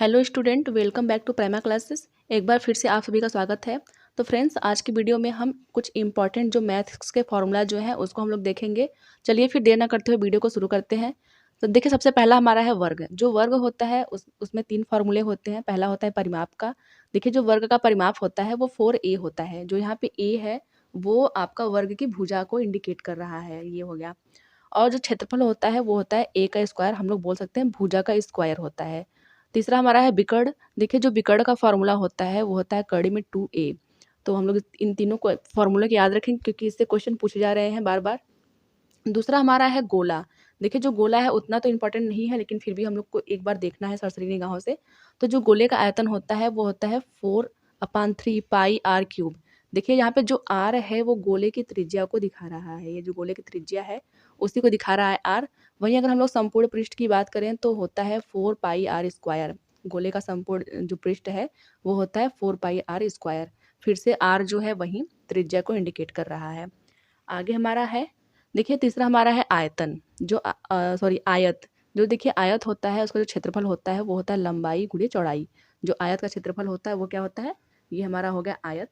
Hello student, welcome back to Prima classes. एक बार फिर से आप सभी का स्वागत है। तो फ्रेंड्स, आज की वीडियो में हम कुछ इंपॉर्टेंट जो मैथ्स के फॉर्मूला जो है उसको हम लोग देखेंगे। चलिए फिर देर ना करते हुए वीडियो को शुरू करते हैं। तो देखिए, सबसे पहला हमारा है वर्ग। जो वर्ग होता है उसमें तीन फॉर्मूले होते हैं। पहला होता है परिमाप का। देखिए, जो वर्ग का परिमाप होता है वो 4a होता है। जो यहाँ पे a है वो आपका वर्ग की भुजा को इंडिकेट कर रहा है, ये हो गया। और जो क्षेत्रफल होता है वो होता है a का स्क्वायर, हम लोग बोल सकते हैं भुजा का स्क्वायर होता है। तीसरा हमारा है विकर्ण। देखिए, जो विकर्ण का फॉर्मूला होता है वो होता है कड़ी में 2a। तो हम लोग इन तीनों को फॉर्मूले को याद रखेंगे क्योंकि इससे क्वेश्चन पूछे जा रहे हैं बार बार। दूसरा हमारा है गोला। देखिए, जो गोला है उतना तो इम्पोर्टेंट नहीं है, लेकिन फिर भी हम लोग को एक बार देखना है सरसरी निगाहों से। तो जो गोले का आयतन होता है वो होता है 4/3 पाई आर क्यूब। देखिए, यहाँ पे जो आर है वो गोले की त्रिज्या को दिखा रहा है। ये जो गोले की त्रिज्या है उसी को दिखा रहा है आर। वहीं अगर हम लोग संपूर्ण पृष्ठ की बात करें तो होता है 4 पाई आर स्क्वायर। गोले का संपूर्ण जो पृष्ठ है वो होता है 4 पाई आर स्क्वायर। फिर से आर जो है वही त्रिज्या को इंडिकेट कर रहा है। आगे हमारा है, देखिए तीसरा हमारा है आयतन। जो सॉरी आयत। जो देखिए आयत होता है उसका जो क्षेत्रफल होता है वो होता है लंबाई गुणे चौड़ाई। जो आयत का क्षेत्रफल होता है वो क्या होता है, ये हमारा हो गया आयत।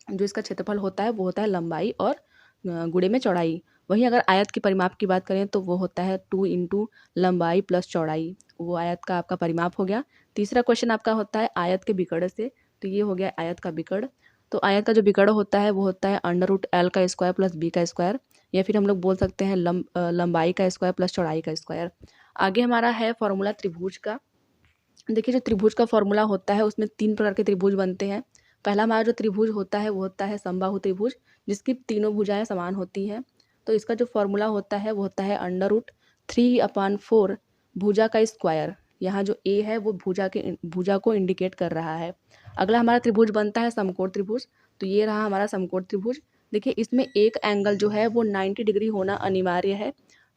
जो इसका क्षेत्रफल होता है वो होता है लंबाई और गुणे में चौड़ाई। वहीं अगर आयत की परिमाप की बात करें तो वो होता है 2 × लंबाई प्लस चौड़ाई। वो आयत का आपका परिमाप हो गया। तीसरा क्वेश्चन आपका होता है आयत के विकर्ण से। तो ये हो गया आयत का विकर्ण। तो आयत का जो विकर्ण होता है वो होता है √L का स्क्वायर प्लस बी का स्क्वायर, या फिर हम लोग बोल सकते हैं लंबाई का स्क्वायर प्लस चौड़ाई का स्क्वायर। आगे हमारा है फॉर्मूला त्रिभुज का। देखिए, जो त्रिभुज का फॉर्मूला होता है उसमें तीन प्रकार के त्रिभुज बनते हैं। पहला हमारा जो त्रिभुज होता है वो होता है समबाहु त्रिभुज, जिसकी तीनों भुजाएं समान होती हैं। तो इसका जो फॉर्मूला होता है वो होता है √3/4 भुजा का स्क्वायर। यहाँ जो ए है वो भुजा को इंडिकेट कर रहा है। अगला हमारा त्रिभुज बनता है समकोण त्रिभुज। तो ये रहा हमारा समकोण त्रिभुज। देखिए, इसमें एक एंगल जो है वो 90 डिग्री होना अनिवार्य है।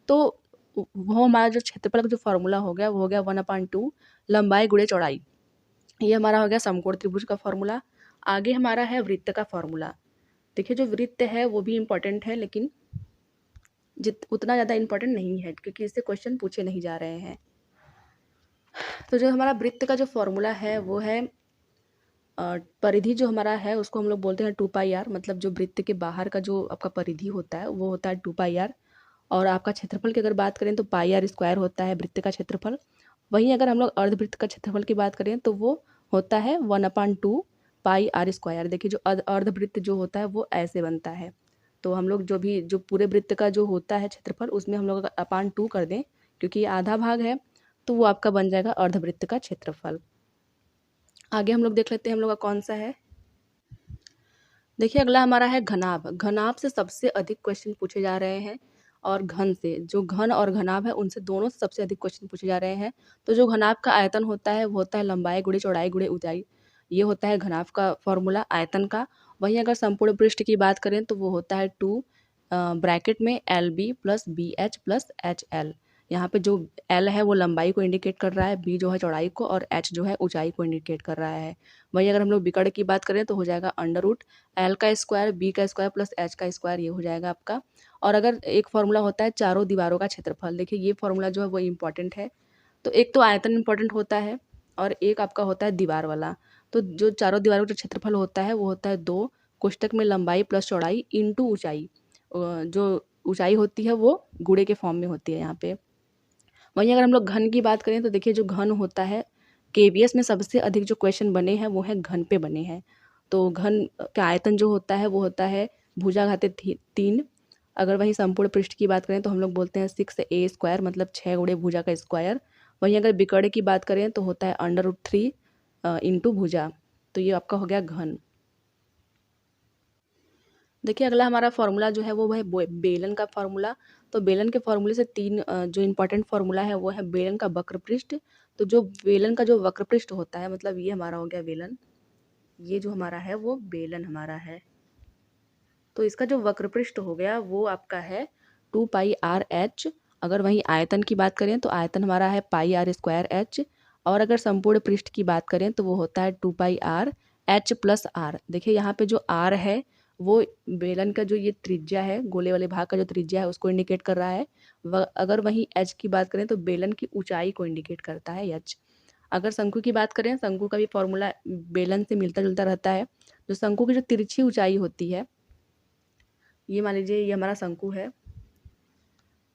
तो वो हमारा जो क्षेत्रफल का जो फॉर्मूला हो गया वो हो गया 1/2 लंबाई गुणे चौड़ाई। ये हमारा हो गया समकोण त्रिभुज का फॉर्मूला। आगे हमारा है वृत्त का फॉर्मूला। देखिए, जो वृत्त है वो भी इम्पोर्टेंट है, लेकिन उतना ज़्यादा इम्पोर्टेंट नहीं है क्योंकि इससे क्वेश्चन पूछे नहीं जा रहे हैं। तो जो हमारा वृत्त का जो फॉर्मूला है वो है परिधि जो हमारा है उसको हम लोग बोलते हैं 2 पाई आर। मतलब जो वृत्त के बाहर का जो आपका परिधि होता है वो होता है 2 पाई आर। और आपका क्षेत्रफल की अगर बात करें तो पाई आर स्क्वायर होता है वृत्त का क्षेत्रफल। वहीं अगर हम लोग अर्धवृत्त का क्षेत्रफल की बात करें तो वो होता है 1/2 पाई आर स्क्वायर। देखिए, जो अर्धवृत्त जो होता है वो ऐसे बनता है। तो हम लोग जो पूरे वृत्त का जो होता है क्षेत्रफल उसमें हम लोग अगर 1/2 कर दें, क्योंकि ये आधा भाग है, तो वो आपका बन जाएगा अर्धवृत्त का क्षेत्रफल। आगे हम लोग देख लेते हैं हम लोग का कौन सा है। देखिए, अगला हमारा है घनाभ। घनाभ से सबसे अधिक क्वेश्चन पूछे जा रहे हैं। और घन से, जो घन और घनाभ है उनसे दोनों से सबसे अधिक क्वेश्चन पूछे जा रहे हैं। तो जो घनाभ का आयतन होता है वो होता है लंबाई गुणे चौड़ाई गुणे ऊंचाई। ये होता है घनाभ का फॉर्मूला आयतन का। वहीं अगर संपूर्ण पृष्ठ की बात करें तो वो होता है 2 ब्रैकेट में LB plus BH plus HL। यहाँ पे जो L है वो लंबाई को इंडिकेट कर रहा है, B जो है चौड़ाई को, और H जो है ऊंचाई को इंडिकेट कर रहा है। वहीं अगर हम लोग विकर्ण की बात करें तो हो जाएगा √L का स्क्वायर B का स्क्वायर प्लस H का स्क्वायर, ये हो जाएगा आपका। और अगर एक फॉर्मूला होता है चारों दीवारों का क्षेत्रफल। देखिए, ये फॉर्मूला जो है वो इम्पॉर्टेंट है। तो एक तो आयतन इम्पॉर्टेंट होता है और एक आपका होता है दीवार वाला। तो जो चारों दीवारों का जो क्षेत्रफल होता है वो होता है 2 कोष्टक में लंबाई प्लस चौड़ाई इंटू ऊंचाई। जो ऊंचाई होती है वो गुणे के फॉर्म में होती है यहाँ पे। वहीं अगर हम लोग घन की बात करें तो देखिए, जो घन होता है KVS में सबसे अधिक जो क्वेश्चन बने हैं वो है घन पे बने हैं। तो घन का आयतन जो होता है वो होता है भुजा घाते 3। अगर वहीं संपूर्ण पृष्ठ की बात करें तो हम लोग बोलते हैं 6a² मतलब 6 गुणे भुजा का स्क्वायर। वहीं अगर विकर्ण की बात करें तो होता है √3 इंटू भुजा। तो ये आपका हो गया घन। देखिए, अगला हमारा फॉर्मूला जो है वो है बेलन का फॉर्मूला। तो बेलन के फॉर्मूले से तीन जो इम्पोर्टेंट फॉर्मूला है वो है बेलन का वक्र पृष्ठ। तो जो बेलन का जो वक्र पृष्ठ होता है, मतलब ये हमारा हो गया बेलन। ये जो हमारा है वो बेलन हमारा है। तो इसका जो वक्र पृष्ठ हो गया वो आपका है 2 पाई आर एच। अगर वहीं आयतन की बात करें तो आयतन हमारा है पाई आर स्क्वायर H। और अगर संपूर्ण पृष्ठ की बात करें तो वो होता है 2 पाई आर H प्लस आर। देखिए, यहाँ पे जो आर है वो बेलन का जो ये त्रिज्या है, गोले वाले भाग का जो त्रिज्या है उसको इंडिकेट कर रहा है। अगर वहीं H की बात करें तो बेलन की ऊंचाई को इंडिकेट करता है H। अगर शंकु की बात करें, शंकु का भी फॉर्मूला बेलन से मिलता जुलता रहता है। जो शंकु की जो तिरछी ऊंचाई होती है, ये मान लीजिए ये हमारा शंकु है,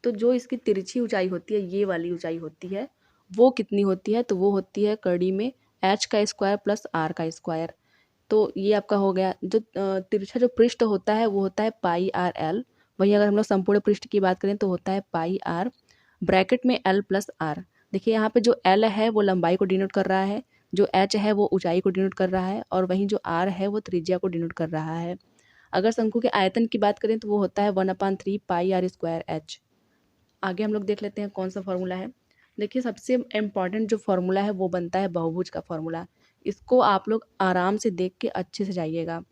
तो जो इसकी तिरछी ऊंचाई होती है, ये वाली ऊंचाई होती है, वो कितनी होती है? तो वो होती है कड़ी में एच का स्क्वायर प्लस आर का स्क्वायर। तो ये आपका हो गया। जो तिरछा जो पृष्ठ होता है वो होता है पाई आर एल। वहीं अगर हम लोग संपूर्ण पृष्ठ की बात करें तो होता है पाई आर ब्रैकेट में एल प्लस आर। देखिए यहाँ पे जो एल है वो लंबाई को डिनोट कर रहा है, जो एच है वो ऊंचाई को डिनोट कर रहा है, और वहीं जो आर है वो त्रिज्या को डिनोट कर रहा है। अगर शंकु के आयतन की बात करें तो वो होता है 1/3 पाई आर स्क्वायर एच। आगे हम लोग देख लेते हैं कौन सा फॉर्मूला है। देखिए सबसे इम्पॉर्टेंट जो फॉर्मूला है वो बनता है बहुभुज का फॉर्मूला। इसको आप लोग आराम से देख के अच्छे से जाइएगा।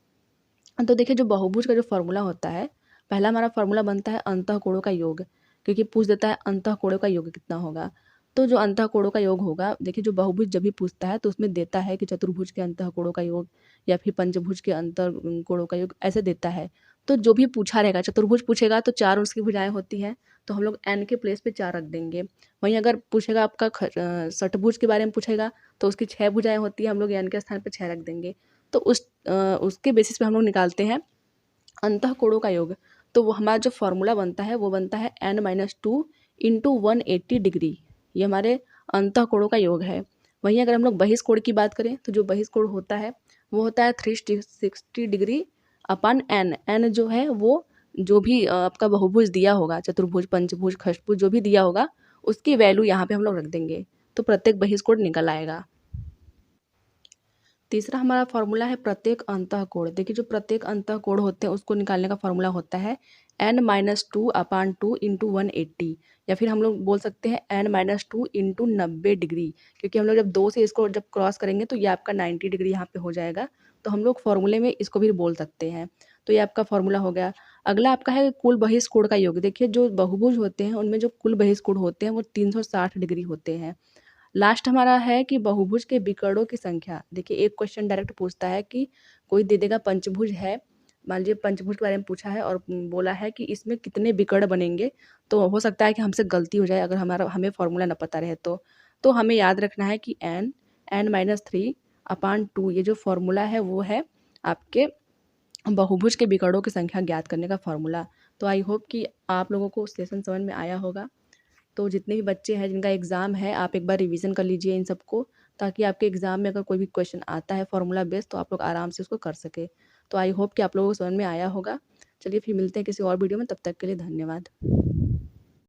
तो देखिए जो बहुभुज का जो फॉर्मूला होता है, पहला हमारा फॉर्मूला बनता है अंतःकोणों का योग, क्योंकि पूछ देता है अंतःकोणों का योग कितना होगा। तो जो अंतःकोणों का योग होगा, देखिए जो बहुभुज जब भी पूछता है तो उसमें देता है कि चतुर्भुज के अंतःकोणों का योग या फिर पंचभुज के अंतःकोणों का योग ऐसे देता है। तो जो भी पूछा रहेगा, चतुर्भुज पूछेगा तो 4 उसकी भुजाएं होती हैं, तो हम लोग n के प्लेस पे 4 रख देंगे। वहीं अगर पूछेगा आपका षटभुज के बारे में पूछेगा तो उसकी 6 भुजाएं होती हैं, हम लोग n के स्थान पे 6 रख देंगे। तो उसके बेसिस पे हम लोग निकालते हैं अंतःकोणों का योग। तो वो हमारा जो फॉर्मूला बनता है वो बनता है n-2 इंटू 180 डिग्री। ये हमारे अंतःकोणों का योग है। वहीं अगर हम लोग बहिष्कोण की बात करें तो जो बहिष्कोण होता है वो होता है 360 डिग्री अपन n। n जो है वो जो भी आपका बहुभुज दिया होगा, चतुर्भुज पंचभुज षष्ठभुज जो भी दिया होगा, उसकी वैल्यू यहाँ पे हम लोग रख देंगे, तो प्रत्येक बहिष्कोण निकल आएगा। तीसरा हमारा फॉर्मूला है प्रत्येक अंतःकोण। देखिए जो प्रत्येक अंतःकोण होते हैं उसको निकालने का फॉर्मूला होता है n-2/2 इंटू 180, या फिर हम लोग बोल सकते हैं n-2 इंटू 90 डिग्री, क्योंकि हम लोग जब 2 से इसको जब क्रॉस करेंगे तो ये आपका 90 डिग्री यहाँ पे हो जाएगा। तो हम लोग फॉर्मूले में इसको भी बोल सकते हैं। तो ये आपका फॉर्मूला हो गया। अगला आपका है कुल बहिष्कोण का योग। देखिए जो बहुभुज होते हैं उनमें जो कुल बहिष्कोण होते हैं वो 360 डिग्री होते हैं। लास्ट हमारा है कि बहुभुज के विकर्णों की संख्या। देखिए एक क्वेश्चन डायरेक्ट पूछता है कि कोई दे देगा पंचभुज है, मान लीजिए पंचभुज के बारे में पूछा है और बोला है कि इसमें कितने विकर्ण बनेंगे। तो हो सकता है कि हमसे गलती हो जाए अगर हमें फॉर्मूला ना पता रहे तो हमें याद रखना है कि n-3/2 ये जो फॉर्मूला है वो है आपके बहुभुज के विकर्णों की संख्या ज्ञात करने का फॉर्मूला। तो आई होप कि आप लोगों को सेशन समझ में आया होगा। तो जितने भी बच्चे हैं जिनका एग्ज़ाम है, आप एक बार रिवीजन कर लीजिए इन सबको, ताकि आपके एग्ज़ाम में अगर कोई भी क्वेश्चन आता है फॉर्मूला बेस्ड तो आप लोग आराम से उसको कर सके। तो आई होप कि आप लोगों को समझ में आया होगा। चलिए फिर मिलते हैं किसी और वीडियो में, तब तक के लिए धन्यवाद।